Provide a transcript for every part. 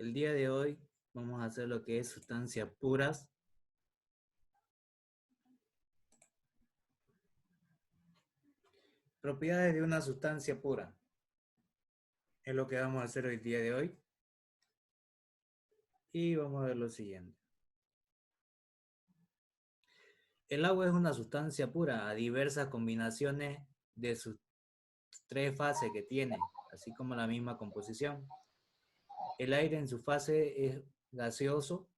El día de hoy vamos a hacer lo que es sustancias puras. Propiedades de una sustancia pura. Es lo que vamos a hacer hoy día de hoy. Y vamos a ver lo siguiente. El agua es una sustancia pura a diversas combinaciones de sus tres fases que tiene, así como la misma composición. El aire en su fase es gaseoso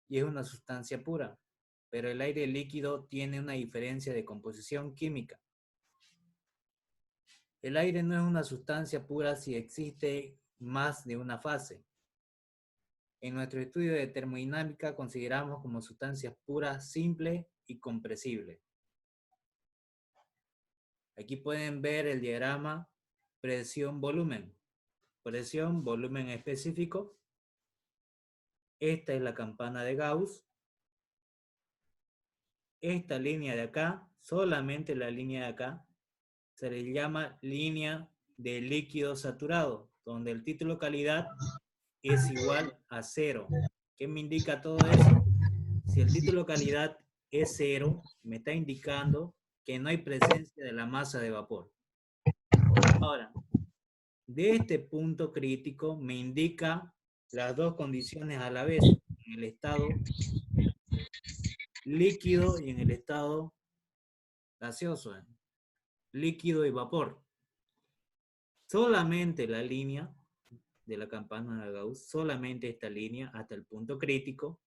y es una sustancia pura, pero el aire líquido tiene una diferencia de composición química. El aire no es una sustancia pura si existe más de una fase. En nuestro estudio de termodinámica consideramos como sustancias puras simples y compresibles. Aquí pueden ver el diagrama presión-volumen. Presión, volumen específico. Esta es la campana de Gauss. Esta línea de acá, solamente la línea de acá, se le llama línea de líquido saturado, donde el título calidad es igual a 0. ¿Qué me indica todo eso? Si el título calidad es 0, me está indicando que no hay presencia de la masa de vapor. Ahora, de este punto crítico me indica las dos condiciones a la vez, en el estado líquido y en el estado gaseoso, líquido y vapor. Solamente la línea de la campana de Gauss, solamente esta línea hasta el punto crítico,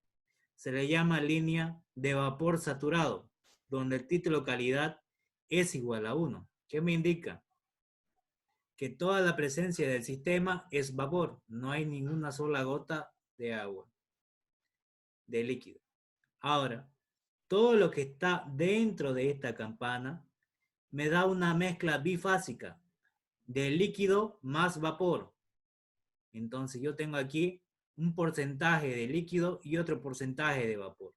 se le llama línea de vapor saturado, donde el título calidad es igual a 1. ¿Qué me indica? Que toda la presencia del sistema es vapor, no hay ninguna sola gota de agua, de líquido. Ahora, todo lo que está dentro de esta campana me da una mezcla bifásica de líquido más vapor. Entonces yo tengo aquí un porcentaje de líquido y otro porcentaje de vapor.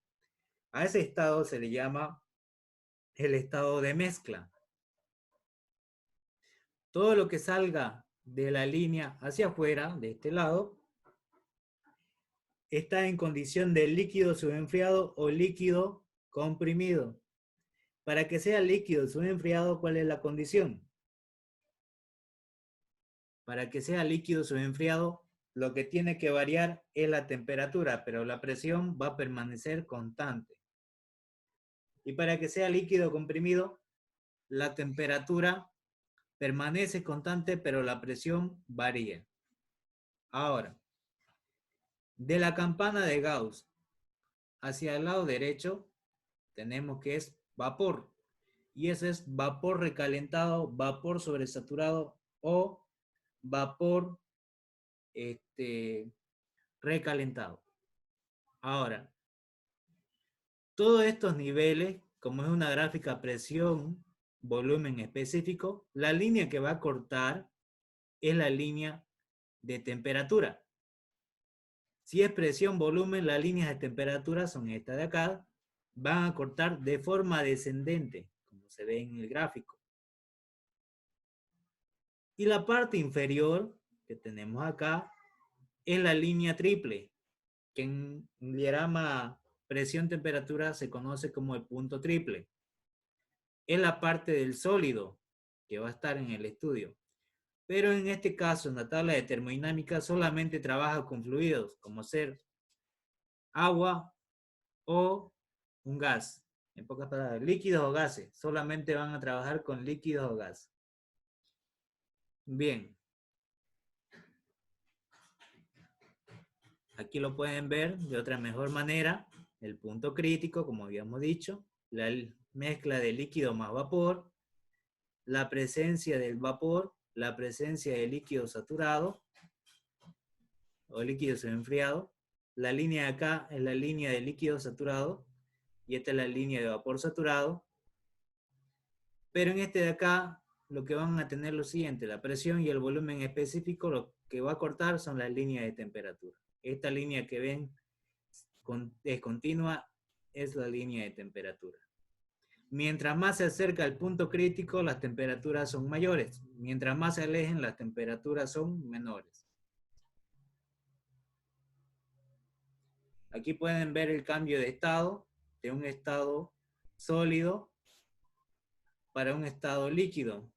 A ese estado se le llama el estado de mezcla. Todo lo que salga de la línea hacia afuera, de este lado, está en condición de líquido subenfriado o líquido comprimido. Para que sea líquido subenfriado, ¿cuál es la condición? Para que sea líquido subenfriado, lo que tiene que variar es la temperatura, pero la presión va a permanecer constante. Y para que sea líquido comprimido, la temperatura permanece constante, pero la presión varía. Ahora, de la campana de Gauss hacia el lado derecho, tenemos que es vapor. Y ese es vapor recalentado, vapor sobresaturado o vapor recalentado. Ahora, todos estos niveles, como es una gráfica presión, volumen específico, la línea que va a cortar es la línea de temperatura. Si es presión, volumen, las líneas de temperatura son estas de acá, van a cortar de forma descendente, como se ve en el gráfico. Y la parte inferior que tenemos acá es la línea triple, que en el diagrama presión-temperatura se conoce como el punto triple. Es la parte del sólido que va a estar en el estudio. Pero en este caso, en la tabla de termodinámica, solamente trabaja con fluidos, como ser agua o un gas. En pocas palabras, líquidos o gases. Solamente van a trabajar con líquidos o gases. Bien. Aquí lo pueden ver de otra mejor manera. El punto crítico, como habíamos dicho. La mezcla de líquido más vapor. La presencia del vapor. La presencia de líquido saturado. O líquido semi-enfriado. La línea de acá es la línea de líquido saturado. Y esta es la línea de vapor saturado. Pero en este de acá, lo que van a tener lo siguiente, la presión y el volumen específico, lo que va a cortar son las líneas de temperatura. Esta línea que ven es continua, es la línea de temperatura. Mientras más se acerca al punto crítico, las temperaturas son mayores. Mientras más se alejen, las temperaturas son menores. Aquí pueden ver el cambio de estado, de un estado sólido para un estado líquido.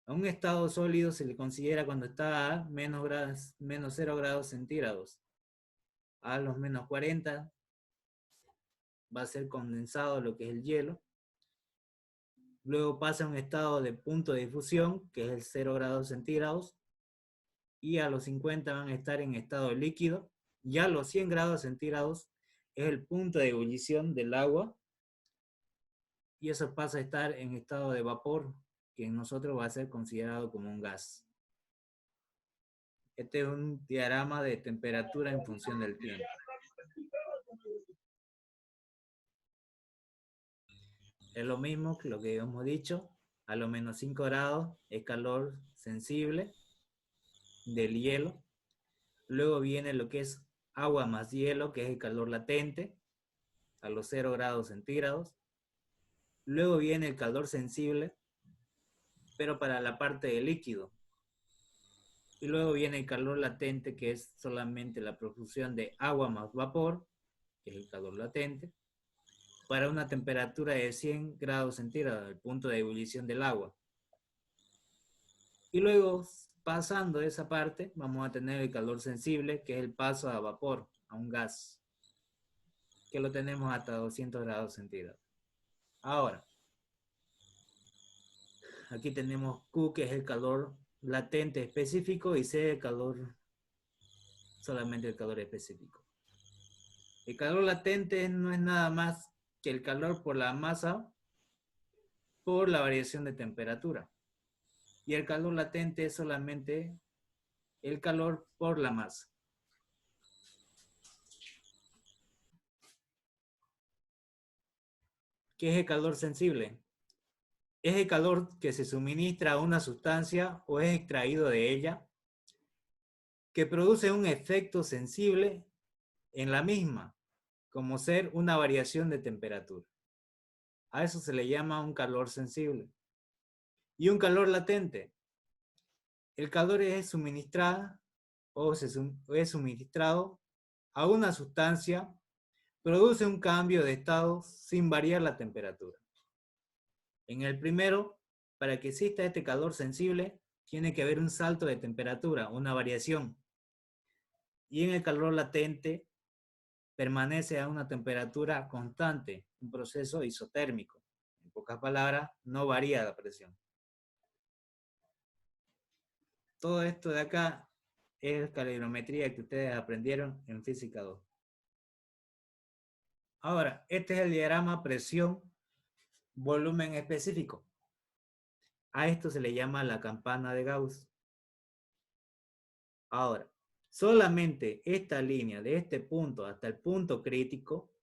A un estado sólido se le considera cuando está a menos 0 grados centígrados. A los menos 40 va a ser condensado lo que es el hielo. Luego pasa a un estado de punto de difusión, que es el 0 grados centígrados. Y a los 50 van a estar en estado líquido. Ya a los 100 grados centígrados es el punto de ebullición del agua. Y eso pasa a estar en estado de vapor, que en nosotros va a ser considerado como un gas. Este es un diagrama de temperatura en función del tiempo. Es lo mismo que lo que hemos dicho. A los menos 5 grados es calor sensible del hielo. Luego viene lo que es agua más hielo, que es el calor latente, a los 0 grados centígrados. Luego viene el calor sensible, pero para la parte de líquido. Y luego viene el calor latente, que es solamente la profusión de agua más vapor, que es el calor latente, para una temperatura de 100 grados centígrados, el punto de ebullición del agua. Y luego, pasando esa parte, vamos a tener el calor sensible, que es el paso a vapor, a un gas, que lo tenemos hasta 200 grados centígrados. Ahora, aquí tenemos Q, que es el calor latente específico, y C, el calor, solamente el calor específico. El calor latente no es nada más que el calor por la masa por la variación de temperatura. Y el calor latente es solamente el calor por la masa. ¿Qué es el calor sensible? Es el calor que se suministra a una sustancia o es extraído de ella, que produce un efecto sensible en la misma, como ser una variación de temperatura. A eso se le llama un calor sensible. Y un calor latente. El calor es suministrado o es suministrado a una sustancia, produce un cambio de estado sin variar la temperatura. En el primero, para que exista este calor sensible, tiene que haber un salto de temperatura, una variación. Y en el calor latente, permanece a una temperatura constante, un proceso isotérmico. En pocas palabras, no varía la presión. Todo esto de acá es calorimetría que ustedes aprendieron en Física 2. Ahora, este es el diagrama presión, volumen específico. A esto se le llama la campana de Gauss. Ahora, solamente esta línea de este punto hasta el punto crítico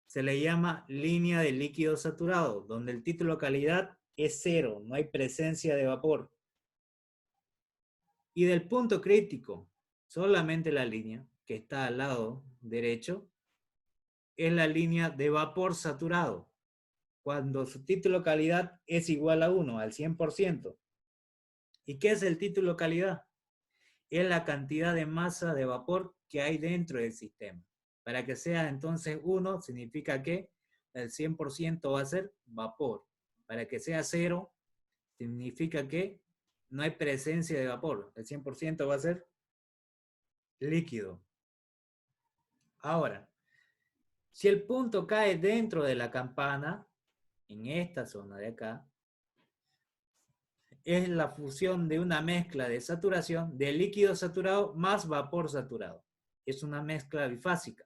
se le llama línea de líquido saturado, donde el título de calidad es 0, no hay presencia de vapor. Y del punto crítico, solamente la línea que está al lado derecho es la línea de vapor saturado, cuando su título de calidad es igual a 1, al 100%. ¿Y qué es el título de calidad? Es la cantidad de masa de vapor que hay dentro del sistema. Para que sea entonces 1, significa que el 100% va a ser vapor. Para que sea 0, significa que no hay presencia de vapor. El 100% va a ser líquido. Ahora, si el punto cae dentro de la campana, en esta zona de acá, es la fusión de una mezcla de saturación de líquido saturado más vapor saturado. Es una mezcla bifásica,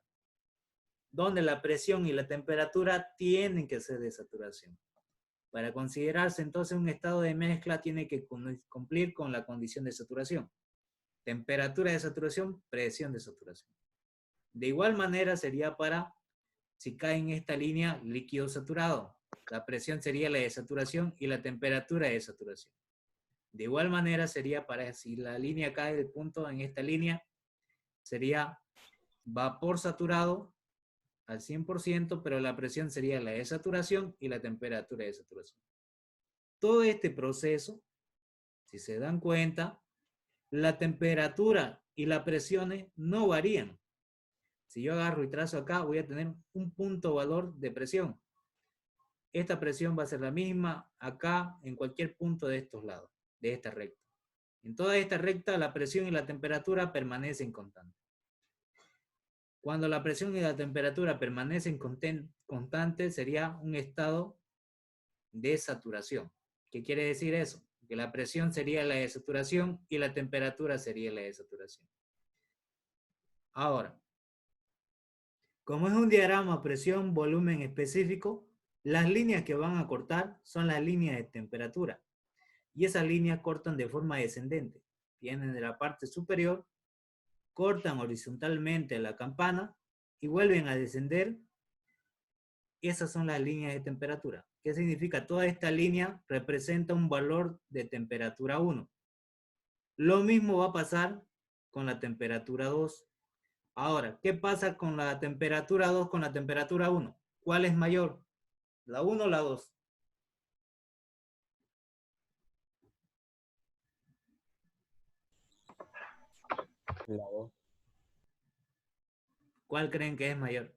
donde la presión y la temperatura tienen que ser de saturación. Para considerarse entonces un estado de mezcla tiene que cumplir con la condición de saturación. Temperatura de saturación, presión de saturación. De igual manera sería para, si cae en esta línea, líquido saturado. La presión sería la de saturación y la temperatura de saturación. De igual manera sería para, si la línea cae del punto en esta línea, sería vapor saturado al 100%, pero la presión sería la de saturación y la temperatura de saturación. Todo este proceso, si se dan cuenta, la temperatura y las presiones no varían. Si yo agarro y trazo acá, voy a tener un punto valor de presión. Esta presión va a ser la misma acá en cualquier punto de estos lados, de esta recta. En toda esta recta, la presión y la temperatura permanecen constantes. Cuando la presión y la temperatura permanecen constantes, sería un estado de saturación. ¿Qué quiere decir eso? Que la presión sería la de saturación y la temperatura sería la de saturación. Ahora, como es un diagrama presión-volumen específico, las líneas que van a cortar son las líneas de temperatura. Y esas líneas cortan de forma descendente. Vienen de la parte superior, cortan horizontalmente la campana y vuelven a descender. Esas son las líneas de temperatura. ¿Qué significa? Toda esta línea representa un valor de temperatura 1. Lo mismo va a pasar con la temperatura 2. Ahora, ¿qué pasa con la temperatura 2 con la temperatura 1? ¿Cuál es mayor? ¿La 1 o la 2? La 2. ¿Cuál creen que es mayor?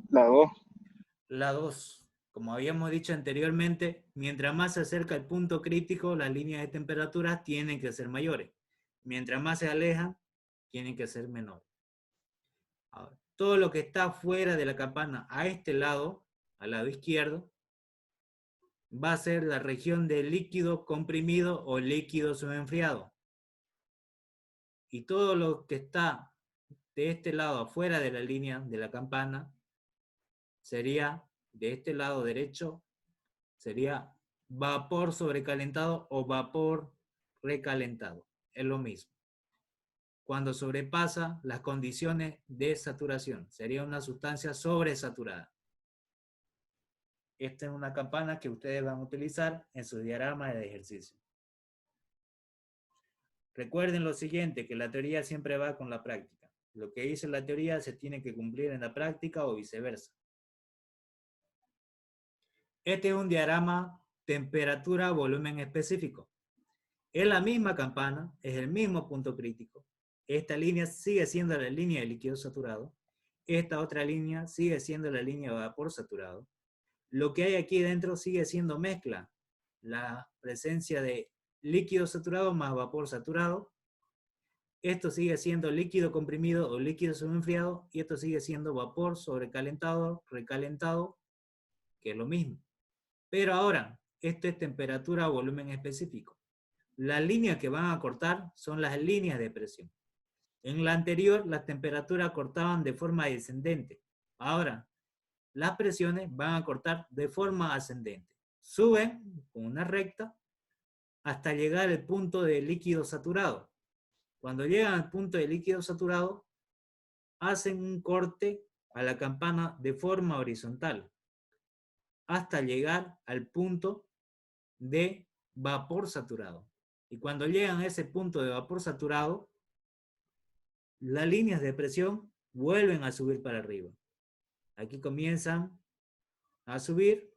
La 2. La 2. Como habíamos dicho anteriormente, mientras más se acerca el punto crítico, las líneas de temperatura tienen que ser mayores. Mientras más se alejan, tienen que ser menores. Ahora, todo lo que está fuera de la campana a este lado, al lado izquierdo, va a ser la región de líquido comprimido o líquido subenfriado. Y todo lo que está de este lado afuera de la línea de la campana sería, de este lado derecho, sería vapor sobrecalentado o vapor recalentado. Es lo mismo. Cuando sobrepasa las condiciones de saturación, sería una sustancia sobresaturada. Esta es una campana que ustedes van a utilizar en su diagrama de ejercicio. Recuerden lo siguiente, que la teoría siempre va con la práctica. Lo que dice la teoría se tiene que cumplir en la práctica o viceversa. Este es un diagrama temperatura-volumen específico. Es la misma campana, es el mismo punto crítico. Esta línea sigue siendo la línea de líquido saturado. Esta otra línea sigue siendo la línea de vapor saturado. Lo que hay aquí dentro sigue siendo mezcla. La presencia de líquido saturado más vapor saturado. Esto sigue siendo líquido comprimido o líquido subenfriado. Y esto sigue siendo vapor sobrecalentado, recalentado, que es lo mismo. Pero ahora, esto es temperatura o volumen específico. Las líneas que van a cortar son las líneas de presión. En la anterior, las temperaturas cortaban de forma descendente. Ahora, las presiones van a cortar de forma ascendente. Suben con una recta hasta llegar al punto de líquido saturado. Cuando llegan al punto de líquido saturado, hacen un corte a la campana de forma horizontal hasta llegar al punto de vapor saturado. Y cuando llegan a ese punto de vapor saturado, las líneas de presión vuelven a subir para arriba. Aquí comienzan a subir,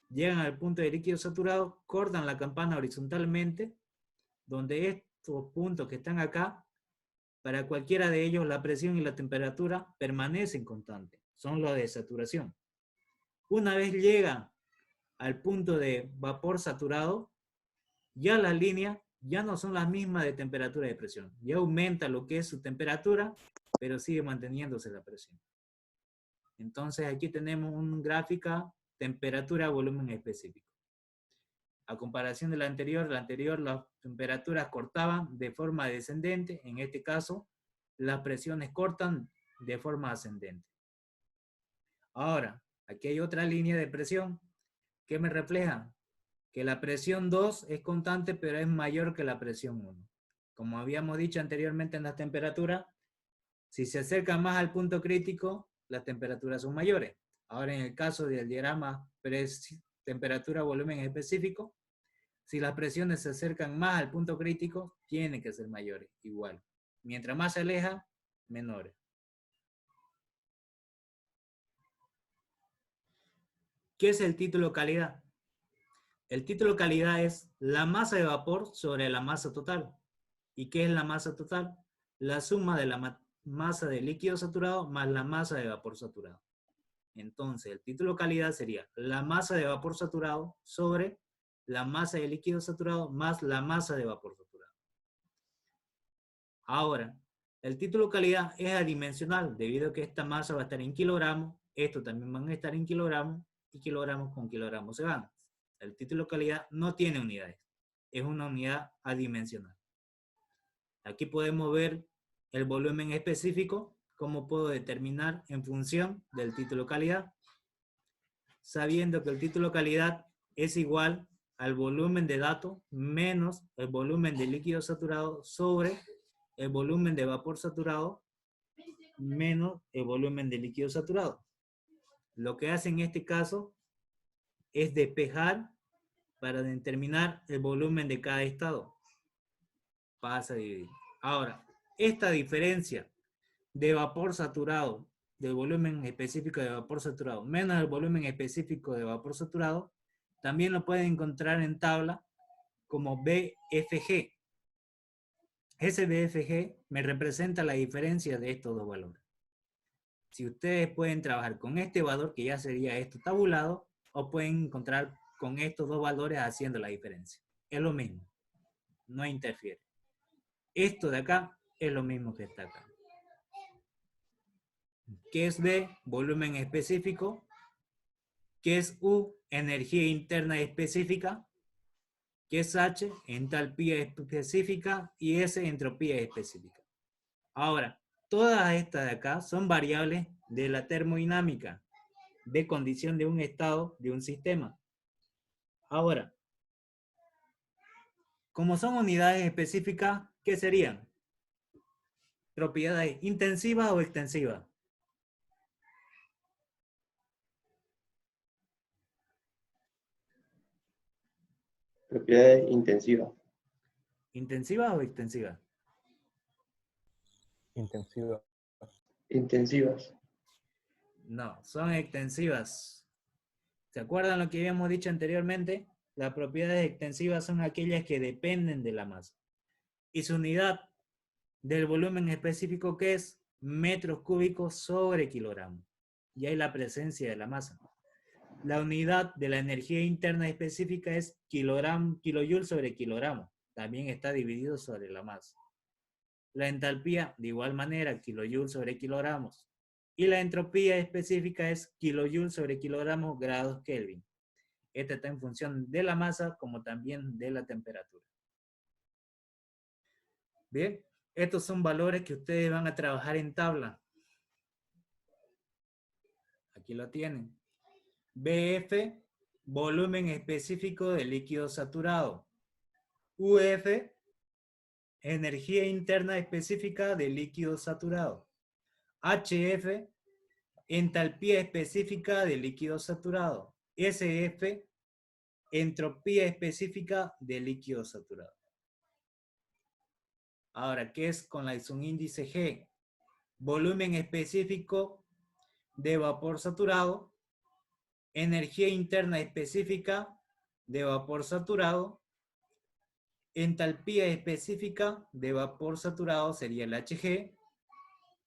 llegan al punto de líquido saturado, cortan la campana horizontalmente, donde estos puntos que están acá, para cualquiera de ellos la presión y la temperatura permanecen constantes, son los de saturación. Una vez llega al punto de vapor saturado, ya las líneas ya no son las mismas de temperatura y de presión. Ya aumenta lo que es su temperatura, pero sigue manteniéndose la presión. Entonces aquí tenemos una gráfica temperatura-volumen específico. A comparación de la anterior las temperaturas cortaban de forma descendente. En este caso, las presiones cortan de forma ascendente. Ahora, aquí hay otra línea de presión que me refleja que la presión 2 es constante, pero es mayor que la presión 1. Como habíamos dicho anteriormente en las temperaturas, si se acerca más al punto crítico, las temperaturas son mayores. Ahora en el caso del diagrama temperatura-volumen específico, si las presiones se acercan más al punto crítico, tienen que ser mayores, igual. Mientras más se aleja, menores. ¿Qué es el título calidad? El título calidad es la masa de vapor sobre la masa total. ¿Y qué es la masa total? La suma de la masa de líquido saturado más la masa de vapor saturado. Entonces, el título calidad sería la masa de vapor saturado sobre la masa de líquido saturado más la masa de vapor saturado. Ahora, el título calidad es adimensional, debido a que esta masa va a estar en kilogramos, estos también van a estar en kilogramos, y kilogramos con kilogramos se van. El título calidad no tiene unidades, es una unidad adimensional. Aquí podemos ver el volumen específico, cómo puedo determinar en función del título calidad, sabiendo que el título calidad es igual al volumen de datos menos el volumen de líquido saturado sobre el volumen de vapor saturado menos el volumen de líquido saturado. Lo que hace en este caso es despejar para determinar el volumen de cada estado. Pasa a dividir. Ahora, esta diferencia de vapor saturado, del volumen específico de vapor saturado, menos el volumen específico de vapor saturado, también lo pueden encontrar en tabla como BFG. Ese BFG me representa la diferencia de estos dos valores. Si ustedes pueden trabajar con este valor, que ya sería esto tabulado, o pueden encontrar con estos dos valores haciendo la diferencia. Es lo mismo, no interfiere. Esto de acá es lo mismo que está acá. ¿Qué es B? Volumen específico. ¿Qué es U? Energía interna específica. ¿Qué es H? Entalpía específica. Y S, entropía específica. Ahora, todas estas de acá son variables de la termodinámica, de condición de un estado, de un sistema. Ahora, como son unidades específicas, ¿qué serían? Propiedades intensivas o extensivas. Propiedades intensivas. ¿Intensivas o extensivas? Intensiva. Intensivas. No, son extensivas. ¿Se acuerdan lo que habíamos dicho anteriormente? Las propiedades extensivas son aquellas que dependen de la masa. Y su unidad del volumen específico, que es metros cúbicos sobre kilogramos. Y hay la presencia de la masa. La unidad de la energía interna específica es kilojoule sobre kilogramo. También está dividido sobre la masa. La entalpía, de igual manera, kilojoule sobre kilogramos. Y la entropía específica es kilojoule sobre kilogramos grados Kelvin. Esta está en función de la masa como también de la temperatura. Bien, estos son valores que ustedes van a trabajar en tabla. Aquí lo tienen. BF, volumen específico de líquido saturado. UF, energía interna específica de líquido saturado. HF, entalpía específica de líquido saturado. SF, entropía específica de líquido saturado. Ahora, ¿qué es con la subíndice G? Volumen específico de vapor saturado, energía interna específica de vapor saturado, entalpía específica de vapor saturado sería el Hg,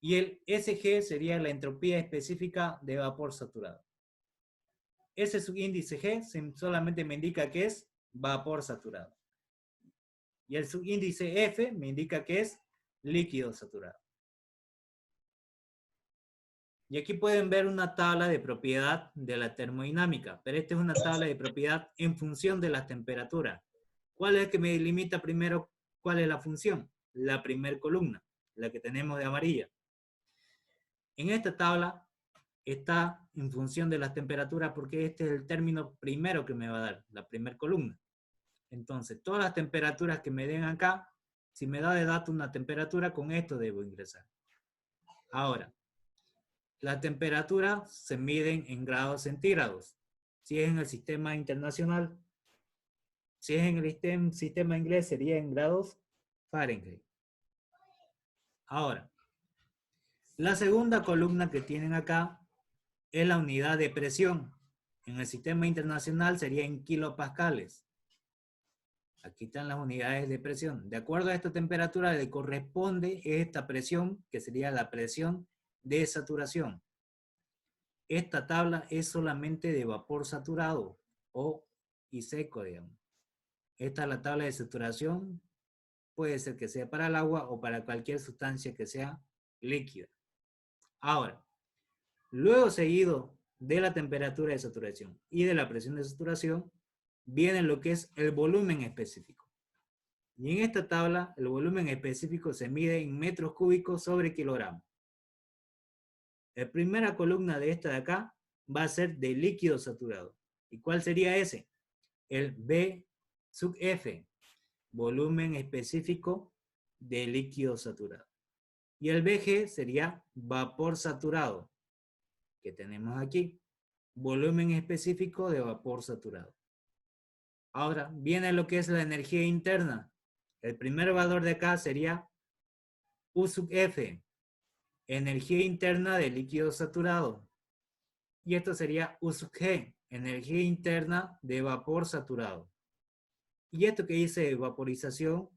y el Sg sería la entropía específica de vapor saturado. Ese subíndice G solamente me indica que es vapor saturado. Y el subíndice F me indica que es líquido saturado. Y aquí pueden ver una tabla de propiedad de la termodinámica, pero esta es una tabla de propiedad en función de las temperaturas. ¿Cuál es el que me delimita primero cuál es la función? La primera columna, la que tenemos de amarilla. En esta tabla está en función de las temperaturas porque este es el término primero que me va a dar, la primera columna. Entonces, todas las temperaturas que me den acá, si me da de dato una temperatura, con esto debo ingresar. Ahora, las temperaturas se miden en grados centígrados. Si es en el sistema internacional, si es en el sistema inglés, sería en grados Fahrenheit. Ahora, la segunda columna que tienen acá es la unidad de presión. En el sistema internacional sería en kilopascales. Aquí están las unidades de presión. De acuerdo a esta temperatura le corresponde esta presión, que sería la presión de saturación. Esta tabla es solamente de vapor saturado y seco, digamos. Esta es la tabla de saturación. Puede ser que sea para el agua o para cualquier sustancia que sea líquida. Ahora, luego seguido de la temperatura de saturación y de la presión de saturación, viene lo que es el volumen específico. Y en esta tabla, el volumen específico se mide en metros cúbicos sobre kilogramo. La primera columna de esta de acá va a ser de líquido saturado. ¿Y cuál sería ese? El B sub F, volumen específico de líquido saturado. Y el BG sería vapor saturado, que tenemos aquí. Volumen específico de vapor saturado. Ahora viene lo que es la energía interna. El primer valor de acá sería U sub F, energía interna de líquido saturado. Y esto sería U sub G, energía interna de vapor saturado. Y esto que dice vaporización,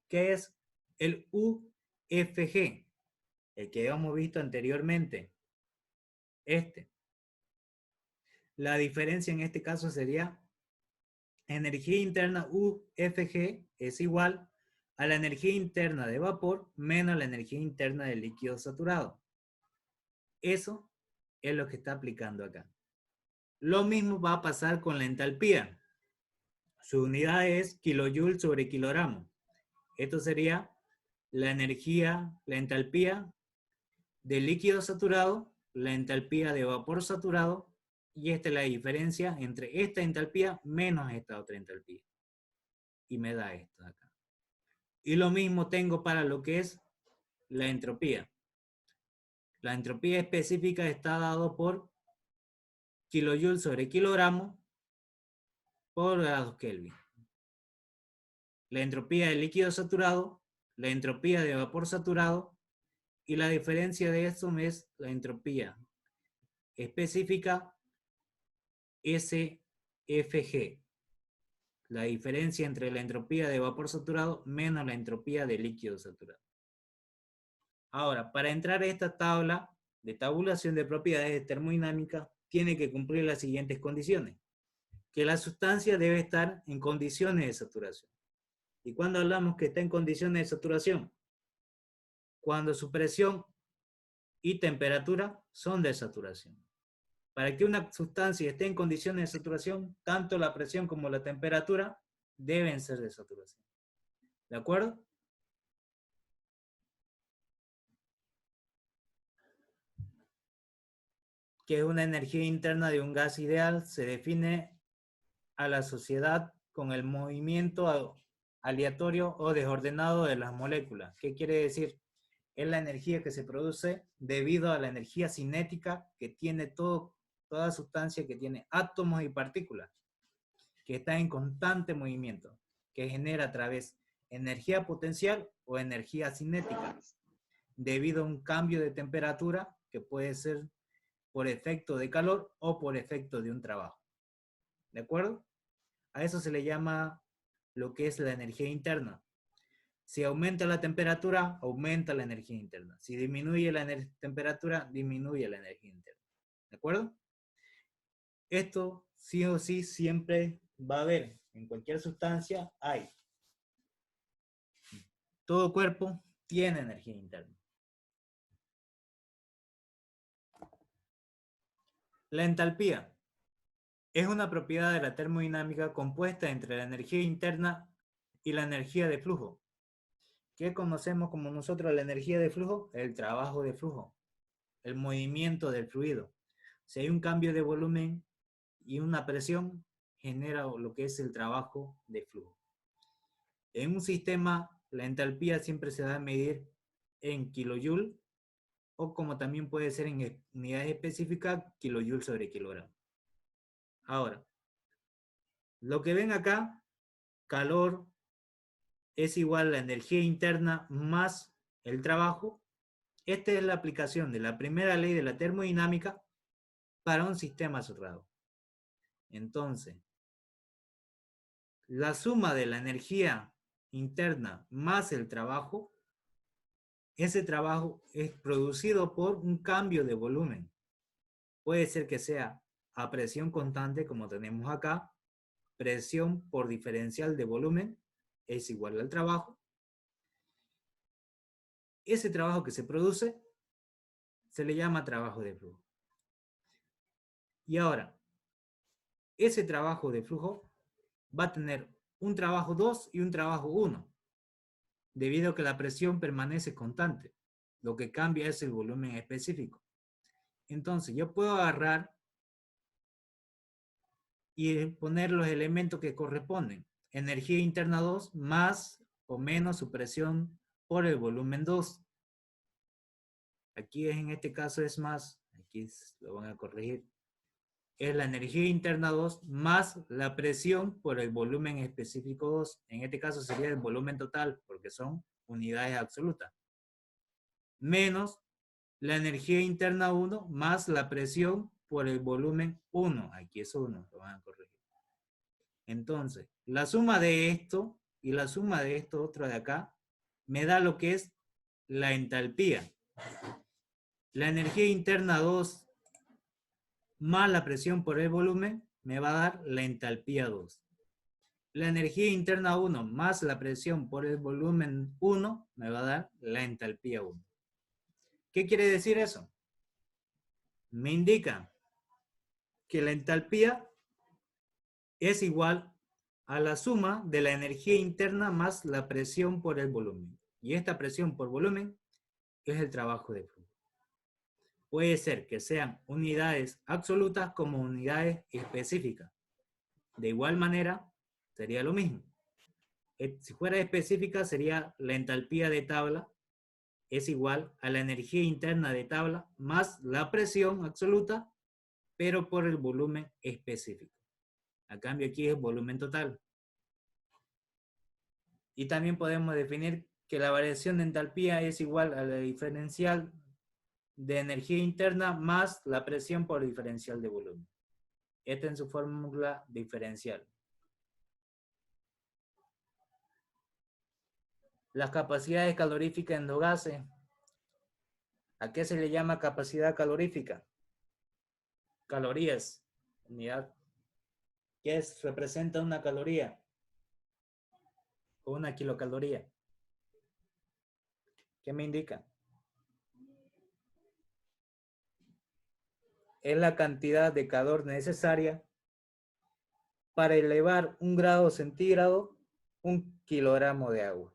que es el UFG, el que habíamos visto anteriormente. La diferencia en este caso sería energía interna UFG es igual a la energía interna de vapor menos la energía interna de líquido saturado. Eso es lo que está aplicando acá. Lo mismo va a pasar con la entalpía. Su unidad es kilojoule sobre kilogramo. Esto sería la energía, la entalpía de líquido saturado, la entalpía de vapor saturado, y esta es la diferencia entre esta entalpía menos esta otra entalpía. Y me da esto de acá. Y lo mismo tengo para lo que es la entropía. La entropía específica está dado por kilojoule sobre kilogramo por grados Kelvin. La entropía de líquido saturado, la entropía de vapor saturado, y la diferencia de esto es la entropía específica SFG. La diferencia entre la entropía de vapor saturado menos la entropía de líquido saturado. Ahora, para entrar a esta tabla de tabulación de propiedades de termodinámica, tiene que cumplir las siguientes condiciones. Que la sustancia debe estar en condiciones de saturación. ¿Y cuando hablamos que está en condiciones de saturación? Cuando su presión y temperatura son de saturación. Para que una sustancia esté en condiciones de saturación, tanto la presión como la temperatura deben ser de saturación. ¿De acuerdo? Que es una energía interna de un gas ideal, se define a la sociedad con el movimiento aleatorio o desordenado de las moléculas. ¿Qué quiere decir? Es la energía que se produce debido a la energía cinética que tiene toda sustancia que tiene átomos y partículas, que está en constante movimiento, que genera a través de energía potencial o energía cinética, debido a un cambio de temperatura que puede ser por efecto de calor o por efecto de un trabajo. ¿De acuerdo? A eso se le llama lo que es la energía interna. Si aumenta la temperatura, aumenta la energía interna. Si disminuye la temperatura, disminuye la energía interna. ¿De acuerdo? Esto sí o sí siempre va a haber. En cualquier sustancia hay. Todo cuerpo tiene energía interna. La entalpía es una propiedad de la termodinámica compuesta entre la energía interna y la energía de flujo. ¿Qué conocemos como nosotros la energía de flujo? El trabajo de flujo, el movimiento del fluido. Si hay un cambio de volumen y una presión, genera lo que es el trabajo de flujo. En un sistema, la entalpía siempre se va a medir en kilojoule, o como también puede ser en unidades específicas, kilojoule sobre kilogramo. Ahora, lo que ven acá, calor es igual a la energía interna más el trabajo. Esta es la aplicación de la primera ley de la termodinámica para un sistema cerrado. Entonces, la suma de la energía interna más el trabajo, ese trabajo es producido por un cambio de volumen. Puede ser que sea a presión constante, como tenemos acá, presión por diferencial de volumen es igual al trabajo. Ese trabajo que se produce se le llama trabajo de flujo. Y ahora, ese trabajo de flujo va a tener un trabajo 2 y un trabajo 1, debido a que la presión permanece constante. Lo que cambia es el volumen específico. Entonces, yo puedo agarrar y poner los elementos que corresponden. Energía interna 2 más o menos su presión por el volumen 2. Aquí en este caso es más, aquí lo van a corregir. Es la energía interna 2 más la presión por el volumen específico 2. En este caso sería el volumen total, porque son unidades absolutas. Menos la energía interna 1 más la presión por el volumen 1. Aquí es 1, lo van a corregir. Entonces, la suma de esto y la suma de esto otro de acá me da lo que es la entalpía. La energía interna 2 más la presión por el volumen me va a dar la entalpía 2. La energía interna 1 más la presión por el volumen 1 me va a dar la entalpía 1. ¿Qué quiere decir eso? Me indica que la entalpía es igual a la suma de la energía interna más la presión por el volumen. Y esta presión por volumen es el trabajo de flujo. Puede ser que sean unidades absolutas como unidades específicas. De igual manera, sería lo mismo. Si fuera específica, sería la entalpía de tabla es igual a la energía interna de tabla más la presión absoluta, pero por el volumen específico. A cambio, aquí es volumen total. Y también podemos definir que la variación de entalpía es igual a la diferencial de energía interna más la presión por diferencial de volumen. Esta en su fórmula diferencial. Las capacidades caloríficas en los gases. ¿A qué se le llama capacidad calorífica? Calorías, unidad. ¿Qué representa una caloría? O una kilocaloría. ¿Qué me indica? Es la cantidad de calor necesaria para elevar 1 grado centígrado 1 kilogramo de agua.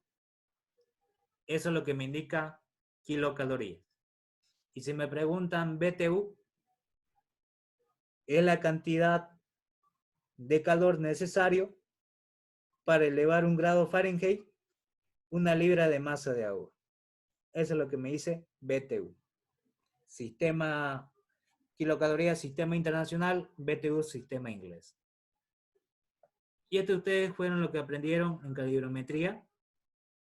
Eso es lo que me indica kilocalorías. Y si me preguntan BTU, es la cantidad de calor necesario para elevar 1 grado Fahrenheit 1 libra de masa de agua. Eso es lo que me dice BTU. Sistema kilocalorías, sistema internacional, BTU, sistema inglés. Y esto ustedes fueron lo que aprendieron en calorimetría,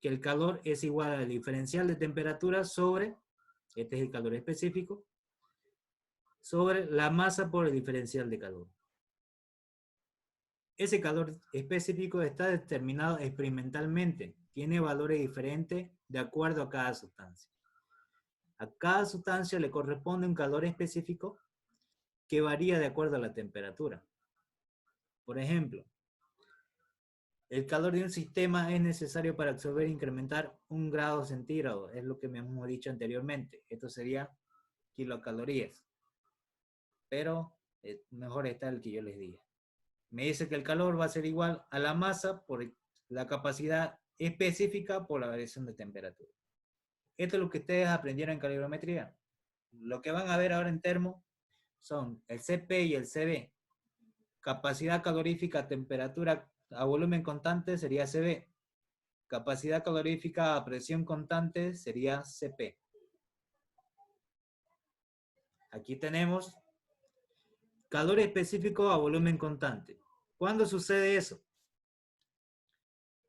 que el calor es igual al diferencial de temperatura sobre, este es el calor específico, sobre la masa por el diferencial de calor. Ese calor específico está determinado experimentalmente, tiene valores diferentes de acuerdo a cada sustancia. A cada sustancia le corresponde un calor específico que varía de acuerdo a la temperatura. Por ejemplo, el calor de un sistema es necesario para absorber e incrementar 1 grado centígrado, es lo que me hemos dicho anteriormente. Esto sería kilocalorías. Pero mejor está el que yo les dije. Me dice que el calor va a ser igual a la masa por la capacidad específica por la variación de temperatura. Esto es lo que ustedes aprendieron en calorimetría. Lo que van a ver ahora en termo son el CP y el CB. Capacidad calorífica a temperatura a volumen constante sería CB. Capacidad calorífica a presión constante sería CP. Aquí tenemos calor específico a volumen constante. ¿Cuándo sucede eso?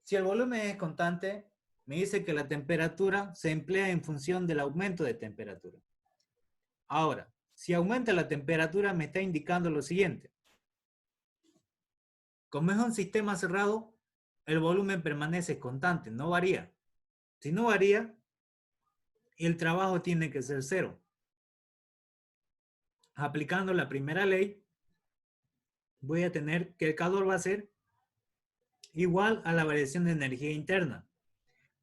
Si el volumen es constante, me dice que la temperatura se emplea en función del aumento de temperatura. Ahora, si aumenta la temperatura, me está indicando lo siguiente. Como es un sistema cerrado, el volumen permanece constante, no varía. Si no varía, el trabajo tiene que ser cero. Aplicando la primera ley, voy a tener que el calor va a ser igual a la variación de energía interna.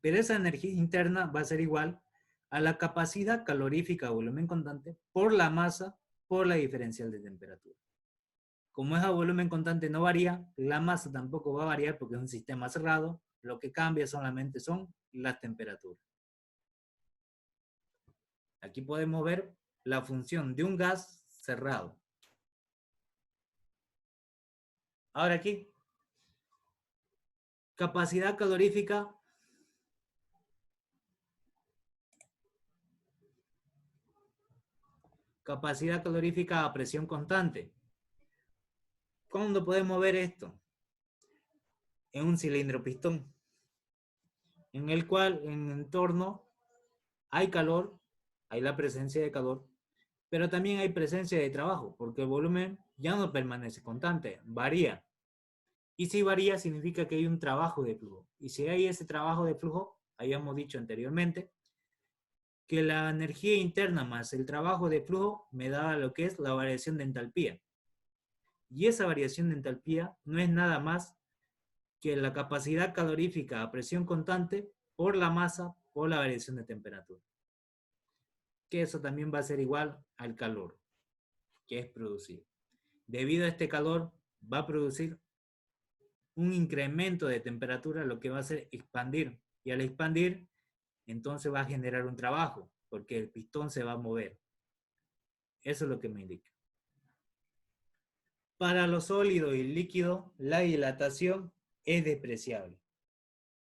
Pero esa energía interna va a ser igual a la capacidad calorífica a volumen constante por la masa por la diferencial de temperatura. Como ese volumen constante no varía, la masa tampoco va a variar porque es un sistema cerrado. Lo que cambia solamente son las temperaturas. Aquí podemos ver la función de un gas cerrado. Ahora aquí, capacidad calorífica a presión constante. ¿Cuándo podemos ver esto? En un cilindro pistón, en el cual en el entorno hay calor, hay la presencia de calor, pero también hay presencia de trabajo, porque el volumen ya no permanece constante, varía. Y si varía significa que hay un trabajo de flujo. Y si hay ese trabajo de flujo, habíamos dicho anteriormente, que la energía interna más el trabajo de flujo me da lo que es la variación de entalpía. Y esa variación de entalpía no es nada más que la capacidad calorífica a presión constante por la masa por la variación de temperatura. Que eso también va a ser igual al calor que es producido. Debido a este calor va a producir un incremento de temperatura, lo que va a hacer expandir. Y al expandir, entonces va a generar un trabajo, porque el pistón se va a mover. Eso es lo que me indica. Para los sólidos y líquidos, la dilatación es despreciable.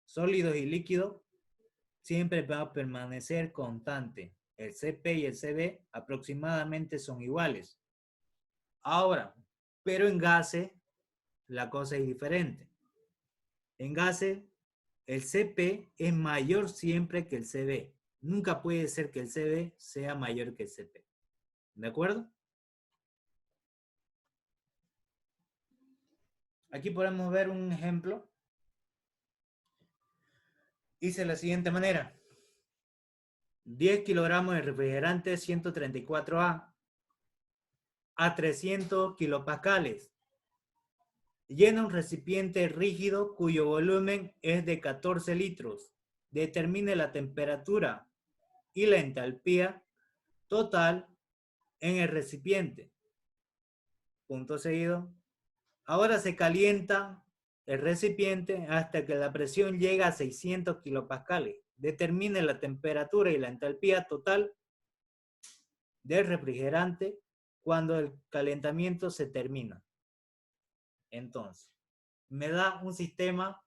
Sólidos y líquidos siempre va a permanecer constante. El Cp y el Cv aproximadamente son iguales. Ahora, pero en gases la cosa es diferente. En gases, el Cp es mayor siempre que el Cv. Nunca puede ser que el Cv sea mayor que el Cp. ¿De acuerdo? Aquí podemos ver un ejemplo. Hice de la siguiente manera. 10 kilogramos de refrigerante 134A a 300 kilopascales. Llena un recipiente rígido cuyo volumen es de 14 litros. Determine la temperatura y la entalpía total en el recipiente. Punto seguido. Ahora se calienta el recipiente hasta que la presión llega a 600 kilopascales. Determine la temperatura y la entalpía total del refrigerante cuando el calentamiento se termina. Entonces, me da un sistema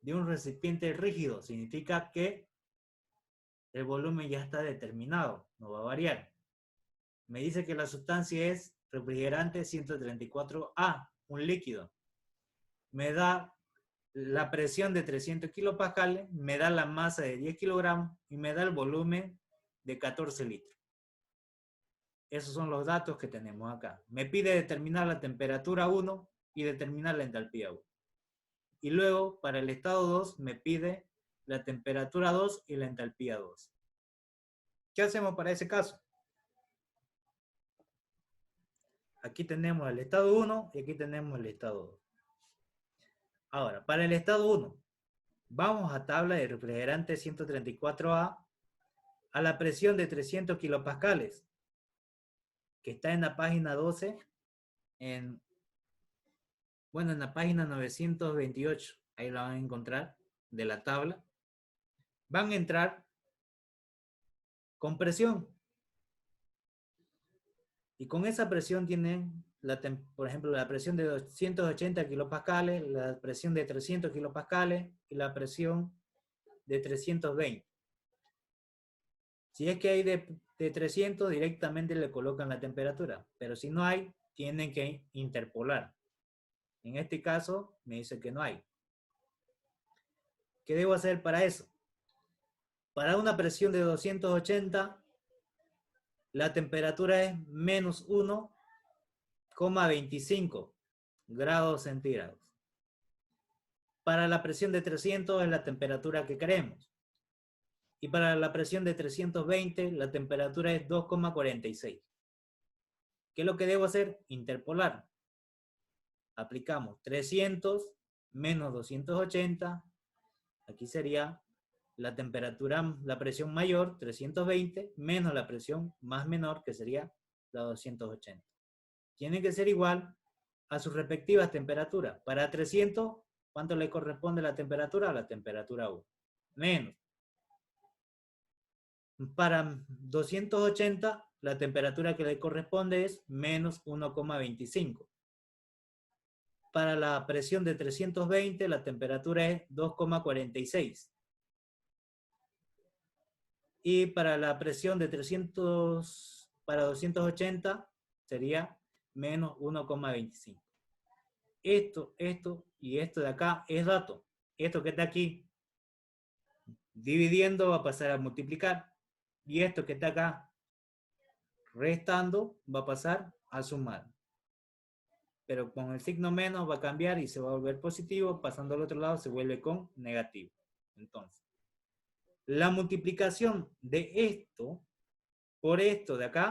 de un recipiente rígido. Significa que el volumen ya está determinado, no va a variar. Me dice que la sustancia es refrigerante 134A, un líquido. Me da la presión de 300 kilopascales, me da la masa de 10 kilogramos y me da el volumen de 14 litros. Esos son los datos que tenemos acá. Me pide determinar la temperatura 1 y determinar la entalpía 1. Y luego, para el estado 2, me pide la temperatura 2 y la entalpía 2. ¿Qué hacemos para ese caso? Aquí tenemos el estado 1 y aquí tenemos el estado 2. Ahora, para el estado 1, vamos a tabla de refrigerante 134A a la presión de 300 kilopascales, que está en la página 12, en la página 928, ahí la van a encontrar, de la tabla. Van a entrar con presión. Y con esa presión tienen, por ejemplo, la presión de 280 kilopascales, la presión de 300 kilopascales y la presión de 320. Si es que hay de 300, directamente le colocan la temperatura. Pero si no hay, tienen que interpolar. En este caso, me dice que no hay. ¿Qué debo hacer para eso? Para una presión de 280, la temperatura es menos 1,25. grados centígrados. Para la presión de 300 es la temperatura que queremos. Y para la presión de 320 la temperatura es 2,46. ¿Qué es lo que debo hacer? Interpolar. Aplicamos 300 menos 280. Aquí sería la temperatura, la presión mayor, 320, menos la presión más menor, que sería la 280. Tiene que ser igual a sus respectivas temperaturas. Para 300, ¿cuánto le corresponde la temperatura? La temperatura 1. Menos. Para 280, la temperatura que le corresponde es menos 1,25. Para la presión de 320, la temperatura es 2,46. Y para la presión de 280 sería menos 1,25. Esto y esto de acá es dato. Esto que está aquí, dividiendo va a pasar a multiplicar. Y esto que está acá, restando, va a pasar a sumar. Pero con el signo menos va a cambiar y se va a volver positivo. Pasando al otro lado se vuelve con negativo. Entonces, la multiplicación de esto por esto de acá